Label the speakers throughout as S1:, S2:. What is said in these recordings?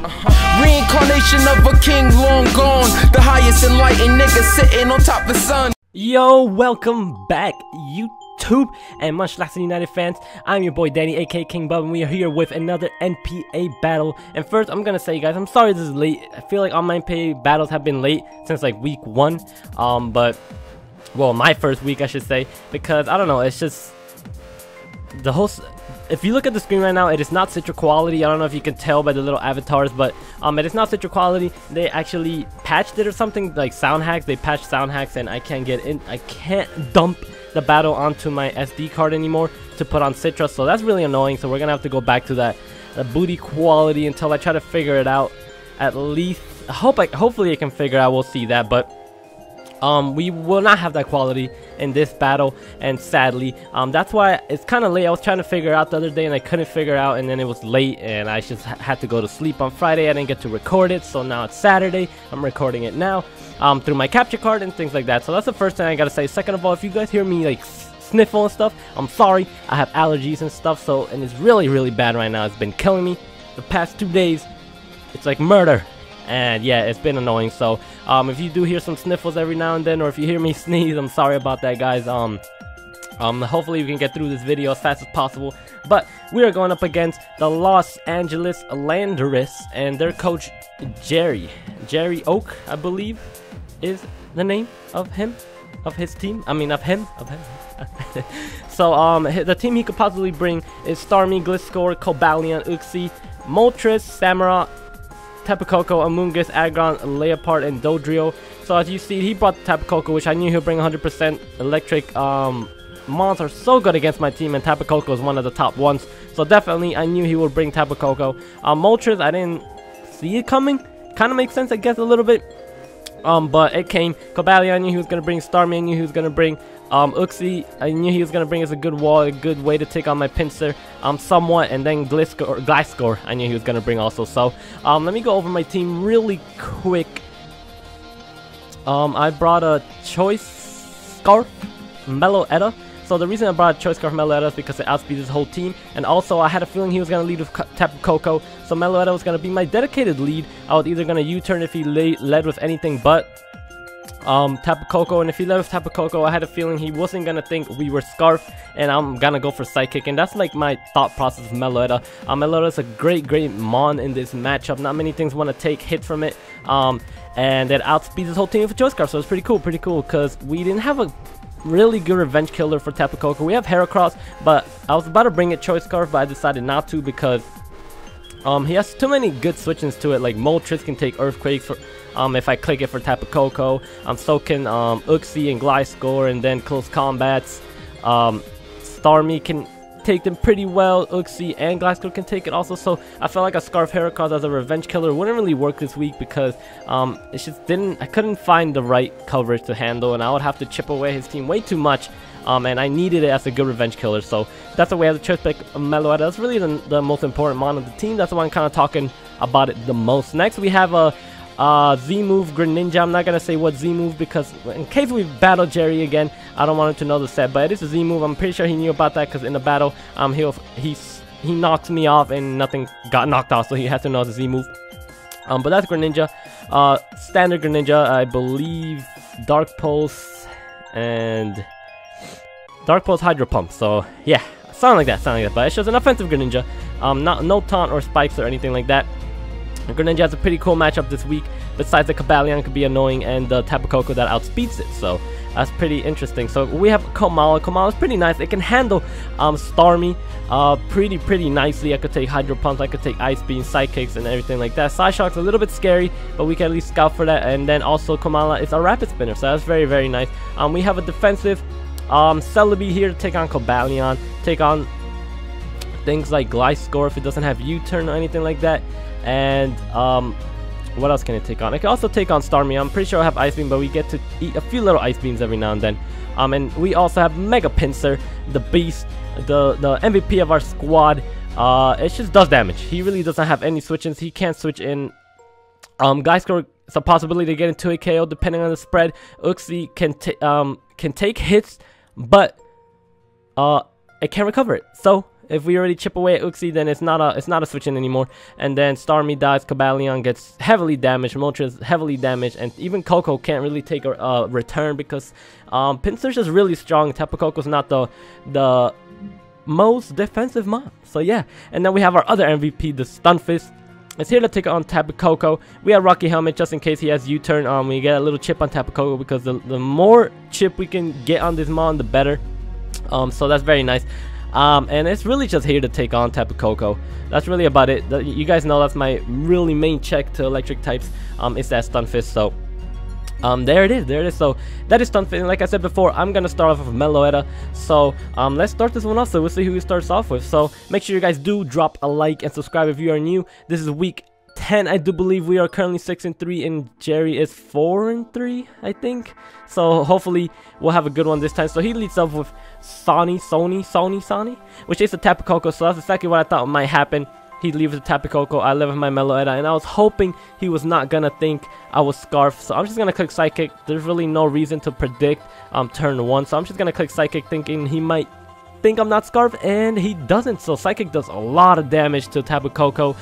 S1: Reincarnation of a king long gone, the highest enlightened nigga sitting on top of the sun.
S2: Yo, welcome back, YouTube and Munchlaxster United fans. I'm your boy Danny, aka King Bub, and we are here with another NPA battle. And first, I'm gonna say, guys, I'm sorry this is late. I feel like all my NPA battles have been late since like week 1. But well, my first week, I should say, because I don't know, it's just the whole. If you look at the screen right now, it is not Citra quality. I don't know if you can tell by the little avatars, but it is not Citra quality. They actually patched it or something, like sound hacks. They patched sound hacks, and I can't get in. I can't dump the battle onto my SD card anymore to put on Citra, so that's really annoying. So we're gonna have to go back to that booty quality until I try to figure it out. At least, hopefully I can figure out. We'll see that, but we will not have that quality in this battle, and sadly that's why it's kind of late. I was trying to figure it out the other day and I couldn't figure it out, and then it was late and I just had to go to sleep on Friday. I didn't get to record it, so now it's Saturday. I'm recording it now through my capture card and things like that. So that's the first thing I gotta say. Second of all, if you guys hear me like sniffle and stuff, I'm sorry. I have allergies and stuff, so, and it's really bad right now. It's been killing me the past 2 days. It's like murder. And yeah, it's been annoying. So if you do hear some sniffles every now and then, or if you hear me sneeze, I'm sorry about that, guys. Hopefully we can get through this video as fast as possible. But we are going up against the Los Angeles Landorus and their coach Jerry Oak, I believe is the name of his team. So the team he could possibly bring is Starmie, Gliscor, Cobalion, Uxie, Moltres, Samara, Tapu Koko, Amoonguss, Aggron, Leopard, and Dodrio. So as you see, he brought the Tapu Koko, which I knew he'll bring 100% electric. Mons are so good against my team, and Tapu Koko is one of the top ones. So definitely, I knew he would bring Tapu Koko. Moltres, I didn't see it coming. Kind of makes sense, I guess, a little bit. But it came. Cobalion, I knew he was going to bring. Starmie, I knew he was going to bring. Uxie, I knew he was going to bring as a good wall, a good way to take on my pincer, somewhat. And then Gliscor, I knew he was going to bring also. So, let me go over my team really quick. I brought a Choice Scarf, Meloetta. So the reason I brought a Choice Scarf Meloetta is because it outspeeds his whole team. And also, I had a feeling he was going to lead with Tapu Koko. So Meloetta was going to be my dedicated lead. I was either going to U-turn if he led with anything but Tapu Koko, and if he led with Tapu Koko, I had a feeling he wasn't gonna think we were Scarf, and I'm gonna go for Psychic, and that's like my thought process of Meloetta. Meloetta is a great Mon in this matchup. Not many things want to take hit from it, and it outspeeds his whole team with Choice Scarf, so it's pretty cool, because we didn't have a really good revenge killer for Tapu Koko. We have Heracross, but I was about to bring it Choice Scarf, but I decided not to because he has too many good switch-ins to it. Like Moltres can take Earthquakes for, if I click it for Tapu Koko. So can Uxie and Gliscor, and then Close Combats. Starmie can take them pretty well. Uxie and Gliscor can take it also. So I felt like a Scarf Heracross as a revenge killer wouldn't really work this week because it just I couldn't find the right coverage to handle, and I would have to chip away his team way too much. And I needed it as a good revenge killer, so that's the way I had to choose pick Meloetta. That's really the most important mon of the team. That's why I'm kind of talking about it the most. Next, we have a Z-move Greninja. I'm not gonna say what Z-move because in case we battle Jerry again, I don't want him to know the set. But it is a Z-move. I'm pretty sure he knew about that because in the battle, he knocked me off and nothing got knocked off, so he had to know the Z-move. But that's Greninja. Standard Greninja, I believe. Dark Pulse and Dark Pulse Hydro Pump, so yeah, something like that, but it's just an offensive Greninja, no taunt or spikes or anything like that. Greninja has a pretty cool matchup this week, besides the Cobalion could be annoying and the Tapu Koko that outspeeds it, so that's pretty interesting. So we have Komala is pretty nice. It can handle Starmie pretty nicely. I could take Hydro Pumps, I could take Ice Beam, Psychics, and everything like that. Psyshock's a little bit scary, but we can at least scout for that, and then also Komala is a Rapid Spinner, so that's very nice. We have a defensive Celebi here to take on Cobalion, take on things like Gliscor if it doesn't have U-turn or anything like that, and what else can it take on? It can also take on Starmie. I'm pretty sure I have Ice Beam, but we get to eat a few little Ice Beams every now and then. And we also have Mega Pinsir, the beast, the MVP of our squad. It just does damage. He really doesn't have any switch-ins. He can't switch in. Gliscor, it's a possibility to get into a KO depending on the spread. Uxie can take hits, but it can't recover it. So If we already chip away at TOOTSIE, then it's not a switch in anymore. And then Starmie dies, Cobalion gets heavily damaged, Moltres heavily damaged, and even Coco can't really take a return because Pinsir's is really strong. Tapu Koko's not the most defensive mon. So yeah, and then we have our other MVP, the Stunfisk. It's here to take on Tapu Koko. We have Rocky Helmet just in case he has U-turn. We get a little chip on Tapu Koko because the more chip we can get on this mon, the better. So that's very nice. And it's really just here to take on Tapu Koko. That's really about it. You guys know that's my really main check to electric types. It's that Stunfisk. So there it is. So that is Stunfisk. And like I said before, I'm gonna start off with Meloetta. So let's start this one off. So we'll see who he starts off with. So make sure you guys do drop a like and subscribe if you are new. This is week 10. I do believe we are currently 6-3 and Jerry is 4-3, I think. So hopefully we'll have a good one this time. So he leads up with Sony, which is a Tapu Koko. So that's exactly what I thought might happen. He leaves the Tapu Koko, I live with my Meloetta, and I was hoping he was not gonna think I was Scarf. So I'm just gonna click Psychic. There's really no reason to predict turn 1. So I'm just gonna click Psychic thinking he might think I'm not Scarf, and he doesn't. So Psychic does a lot of damage to Tapu Koko.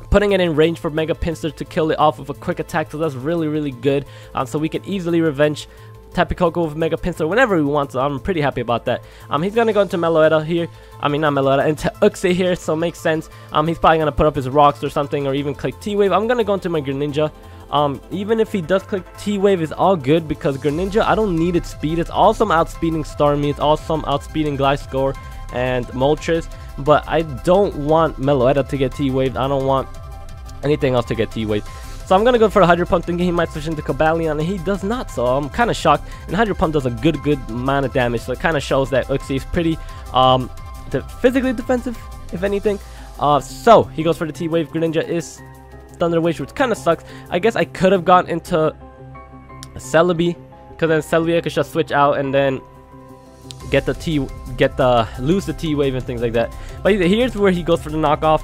S2: Putting it in range for Mega Pinsir to kill it off with a quick attack, so that's really good. So we can easily revenge Tapu Koko with Mega Pinsir whenever we want, so I'm pretty happy about that. He's gonna go into Meloetta here. I mean, not Meloetta, into TOOTSIE here, so makes sense. He's probably gonna put up his rocks or something, or even click T-Wave. I'm gonna go into my Greninja. Even if he does click T-Wave, it's all good because Greninja, I don't need its speed. It's awesome outspeeding Starmie, it's awesome outspeeding Gliscor and Moltres, but I don't want Meloetta to get T-Waved. I don't want anything else to get T-Wave. So I'm gonna go for a Hydro Pump thinking he might switch into Cobalion, and he does not, so I'm kind of shocked. And Hydro Pump does a good amount of damage, so it kind of shows that TOOTSIE is pretty physically defensive, if anything. So he goes for the T-Wave. Greninja is Thunder Wave, which kind of sucks. I guess I could have gone into Celebi, because then Celebi I could just switch out and then lose the T-Wave and things like that. But here's where he goes for the knockoff.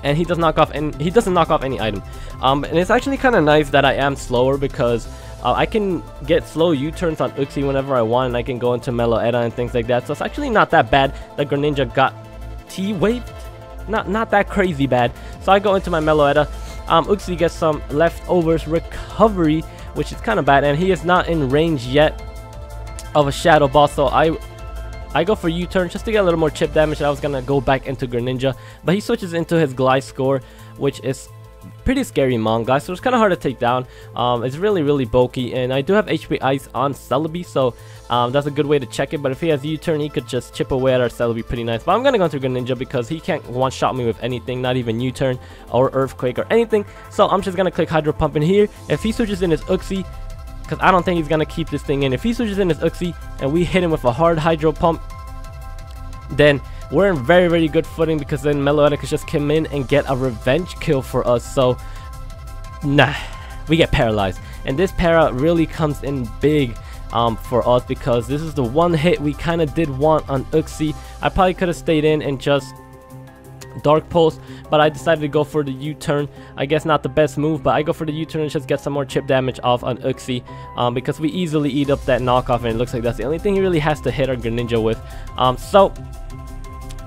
S2: And he doesn't knock off any item. And it's actually kind of nice that I am slower because I can get slow U-turns on TOOTSIE whenever I want, and I can go into Meloetta and things like that. So it's actually not that bad that Greninja got T-waved. Not that crazy bad. So I go into my Meloetta. TOOTSIE gets some leftovers recovery, which is kind of bad, and he is not in range yet of a Shadow Ball. So I go for U-turn just to get a little more chip damage. I was gonna go back into Greninja, but he switches into his Gliscor, which is pretty scary mon. Gliscor is kind of hard to take down. It's really bulky, and I do have HP Ice on Celebi, so that's a good way to check it. But if he has U-turn, he could just chip away at our Celebi pretty nice. But I'm gonna go into Greninja because he can't one-shot me with anything, not even U-turn or Earthquake or anything. So I'm just gonna click Hydro Pump in here. If he switches in his TOOTSIE, because I don't think he's gonna keep this thing in. If he switches in his TOOTSIE and we hit him with a hard Hydro Pump, then we're in very good footing, because then Meloetta could just come in and get a revenge kill for us. So nah, we get paralyzed, and this para really comes in big for us, because this is the one hit we kind of did want on TOOTSIE. I probably could have stayed in and just Dark Pulse, but I decided to go for the U-turn. I guess not the best move, but I go for the U-turn and just get some more chip damage off on TOOTSIE, because we easily eat up that knockoff, and it looks like that's the only thing he really has to hit our Greninja with. So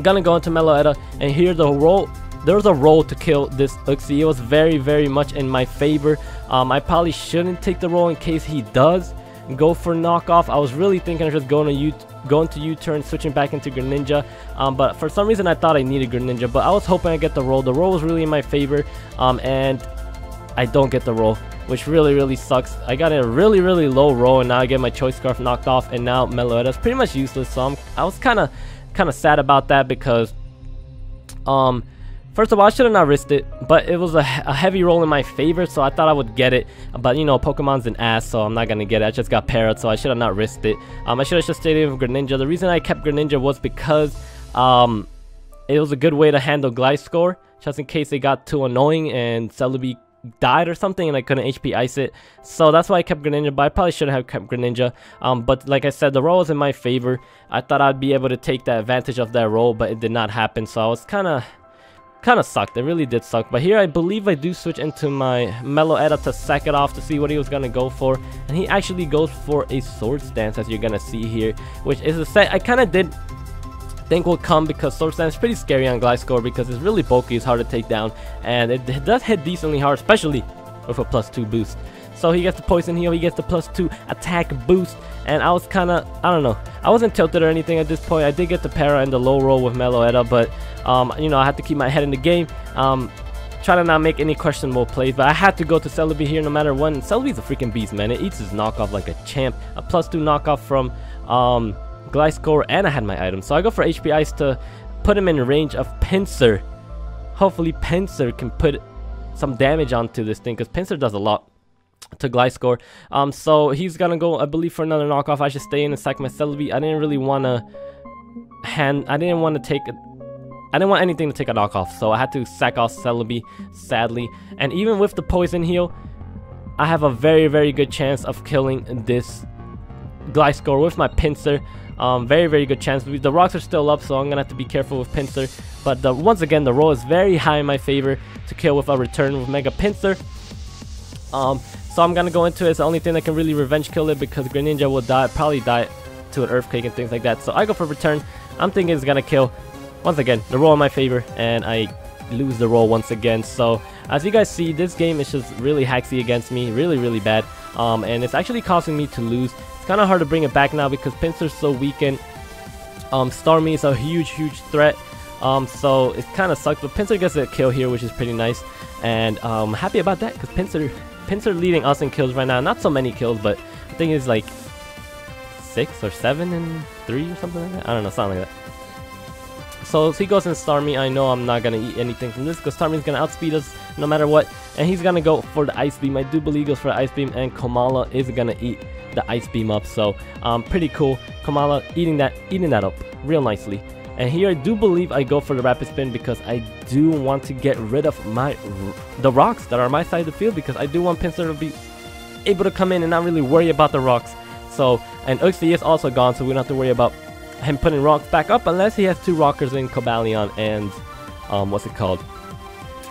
S2: gonna go into Meloetta, and here there's a roll to kill this TOOTSIE. It was very much in my favor. I probably shouldn't take the roll in case he does go for knockoff. I was really thinking of just going to U-turn, switching back into Greninja, but for some reason I thought I needed Greninja, but I was hoping I get the roll. The roll was really in my favor, and I don't get the roll, which really sucks. I got a really low roll, and now I get my Choice Scarf knocked off, and now Meloetta's pretty much useless. So I was kind of sad about that, because first of all, I should have not risked it, but it was a heavy roll in my favor, so I thought I would get it. But you know, Pokemon's an ass, so I'm not gonna get it. I just got parried, so I should have not risked it. I should have just stayed in with Greninja. The reason I kept Greninja was because it was a good way to handle Gliscor, just in case it got too annoying and Celebi died or something and I couldn't HP Ice it. So that's why I kept Greninja, but I probably shouldn't have kept Greninja. But like I said, the roll was in my favor. I thought I'd be able to take the advantage of that roll, but it did not happen, so I was kind of sucked. It really did suck. But here I believe I do switch into my Meloetta to sack it off to see what he was gonna go for, and he actually goes for a Swords Dance, as you're gonna see here, which is a set I kind of did think will come, because Sword Stand is pretty scary on Gliscor because it's really bulky, it's hard to take down, and it does hit decently hard, especially with a +2 boost. So he gets the poison heal, he gets the +2 attack boost, and I was kinda, I don't know, I wasn't tilted or anything at this point. I did get the para and the low roll with Meloetta, but you know, I had to keep my head in the game, try to not make any questionable plays, but I had to go to Celebi here no matter what. And Celebi's a freaking beast, man. It eats his knockoff like a champ. A +2 knockoff from Gliscor, and I had my item, so I go for HP Ice to put him in range of Pinsir. Hopefully Pinsir can put some damage onto this thing, because Pinsir does a lot to Gliscor. So he's gonna go, I believe, for another knockoff. I should stay in and sack my Celebi. I didn't really want to I didn't want anything to take a knockoff, so I had to sack off Celebi, sadly. And even with the poison heal, I have a very, very good chance of killing this Gliscor with my Pinsir. Very, very good chance. The rocks are still up, so I'm gonna have to be careful with Pinsir. But once again, the roll is very high in my favor to kill with a return with Mega Pinsir. So I'm gonna go into it. It's the only thing that can really revenge kill it, because Greninja will probably die to an Earthquake and things like that. So I go for return. I'm thinking it's gonna kill. Once again, the roll in my favor, and I lose the roll once again. So as you guys see, this game is just really hacksy against me, really, really bad. And it's actually causing me to lose. It's kind of hard to bring it back now because Pinsir's so weakened. Starmie is a huge, huge threat. So it kind of sucks, but Pinsir gets a kill here, which is pretty nice. And I'm happy about that, because Pinsir leading us in kills right now. Not so many kills, but I think it's like 6 or 7 and 3 or something like that. I don't know, something like that. So he goes in Starmie. I know I'm not going to eat anything from this, because Starmie's going to outspeed us no matter what. And he's going to go for the Ice Beam. I do believe he goes for the Ice Beam, and Komala is going to eat the Ice Beam up. So pretty cool. Komala eating that up real nicely. And here I do believe I go for the Rapid Spin, because I do want to get rid of the rocks that are on my side of the field, because I do want Pinsir to be able to come in and not really worry about the rocks. So, and Uxie is also gone, so we don't have to worry about him putting rocks back up, unless he has 2 rockers in Cobalion and what's it called,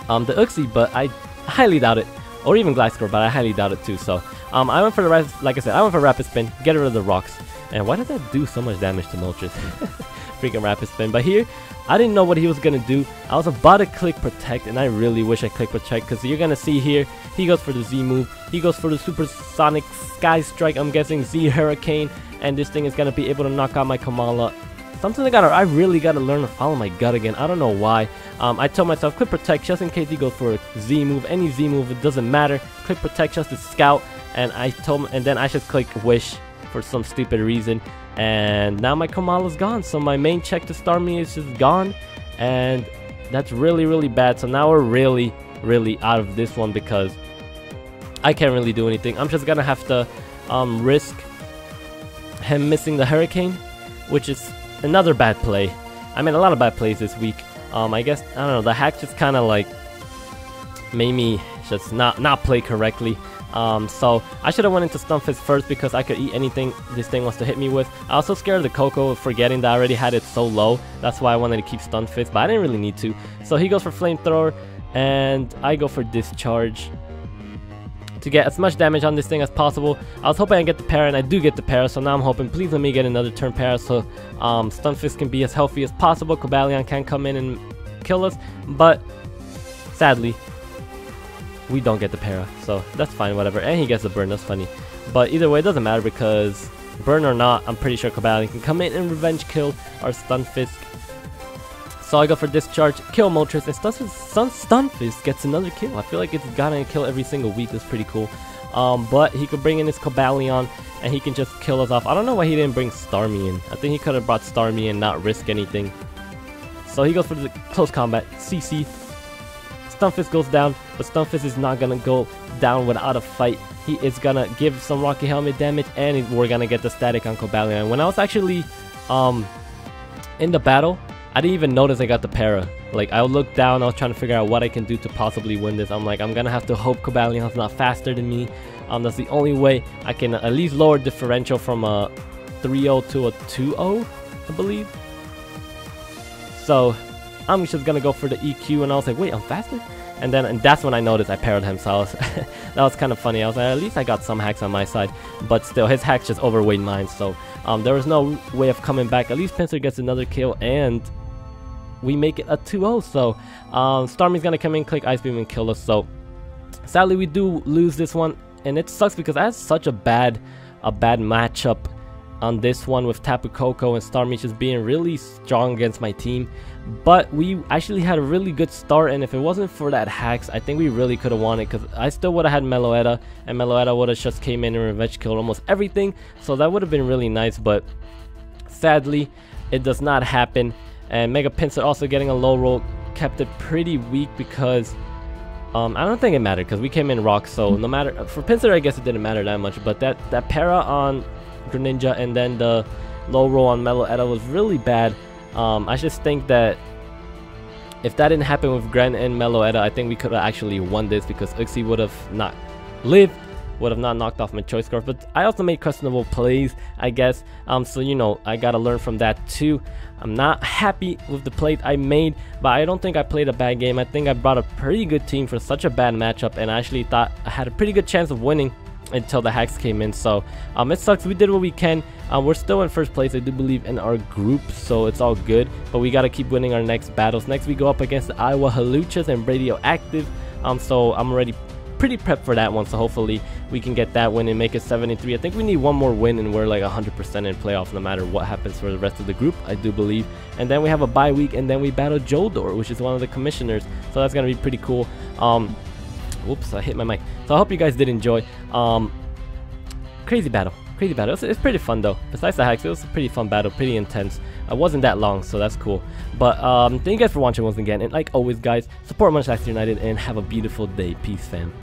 S2: the Uxie, but I highly doubt it, or even Gliscor, but I highly doubt it too. So I went for like I said, I went for Rapid Spin, get rid of the rocks. And why does that do so much damage to Moltres? Freaking Rapid Spin. But here, I didn't know what he was gonna do. I was about to click Protect, and I really wish I clicked Protect, because you're gonna see here, he goes for the Z move, he goes for the Supersonic Sky Strike, I'm guessing Z Hurricane, and this thing is gonna be able to knock out my Komala. Something I really gotta learn to follow my gut again. I don't know why. I told myself, click Protect just in case he goes for a Z move, any Z move, it doesn't matter. Click Protect just to scout, and then I should click Wish for some stupid reason. And now my Komala's gone, so my main check to Starmie is just gone, and that's really, really bad. So now we're really, really out of this one, because I can't really do anything. I'm just gonna have to risk him missing the Hurricane, which is another bad play. I mean, a lot of bad plays this week. I guess, I don't know, the hack just kind of like made me just not play correctly. So I should have went into Stunfisk first, because I could eat anything this thing wants to hit me with. I was so scared of the Coco, forgetting that I already had it so low. That's why I wanted to keep Stunfisk, but I didn't really need to. So he goes for Flamethrower, and I go for Discharge to get as much damage on this thing as possible. I was hoping I get the para, and I do get the para, so now I'm hoping, please let me get another turn para, so Stunfisk can be as healthy as possible. Cobalion can come in and kill us, but sadly, we don't get the para, so that's fine, whatever. And he gets the burn, that's funny. But either way, it doesn't matter, because burn or not, I'm pretty sure Cobalion can come in and revenge kill our Stunfisk. So I go for Discharge, kill Moltres, and Stunfisk gets another kill. I feel like it's gotten a kill every single week. That's pretty cool. But he could bring in his Cobalion, and he can just kill us off. I don't know why he didn't bring Starmie in. I think he could have brought Starmie and not risk anything. So he goes for the close combat, CC. Stunfisk goes down, but Stunfisk is not gonna go down without a fight. He is gonna give some Rocky Helmet damage, and we're gonna get the static on Cobalion. When I was actually in the battle, I didn't even notice I got the para. Like, I looked down, I was trying to figure out what I can do to possibly win this. I'm like, I'm gonna have to hope Cobalion's not faster than me. That's the only way I can at least lower differential from a 3-0 to a 2-0, I believe. So I'm just gonna go for the EQ, and I was like, wait, I'm faster? and that's when I noticed I parried him, so that was kind of funny. I was like, at least I got some hacks on my side, but still his hacks just overweighed mine, so there was no way of coming back. At least Pinsir gets another kill and we make it a 2-0. So Starmie's gonna come in, click Ice Beam and kill us. So sadly we do lose this one, and it sucks because I had such a bad matchup on this one with Tapu Koko and Starmie just being really strong against my team. But we actually had a really good start, and if it wasn't for that hacks, I think we really could have won it, because I still would have had Meloetta, and Meloetta would have just came in and revenge killed almost everything, so that would have been really nice. But sadly it does not happen, and Mega Pinsir also getting a low roll kept it pretty weak, because I don't think it mattered because we came in rock, so no matter for Pinsir, I guess it didn't matter that much. But that para on Greninja and then the low roll on Meloetta was really bad. I just think that if that didn't happen with Gren and Meloetta, I think we could have actually won this, because Uxie would have not lived, would have not knocked off my choice scarf. But I also made questionable plays, I guess, so you know, I gotta learn from that too. I'm not happy with the plays I made, but I don't think I played a bad game. I think I brought a pretty good team for such a bad matchup, and I actually thought I had a pretty good chance of winning until the hacks came in. So it sucks. We did what we can. We're still in first place, I do believe, in our group, so it's all good, but we got to keep winning our next battles. Next we go up against the Iowa Haluchas and Radioactive, so I'm already pretty prepped for that one, so hopefully we can get that win and make it 7-3. I think we need one more win and we're like 100% in playoffs no matter what happens for the rest of the group, I do believe. And then we have a bye week, and then we battle Joldor, which is one of the commissioners, so that's gonna be pretty cool. Whoops, I hit my mic. So I hope you guys did enjoy. Crazy battle. It's pretty fun though. Besides the hacks, it was a pretty fun battle, pretty intense. It wasn't that long, so that's cool. But thank you guys for watching once again, and like always guys, support Munchlaxster United and have a beautiful day. Peace, fam.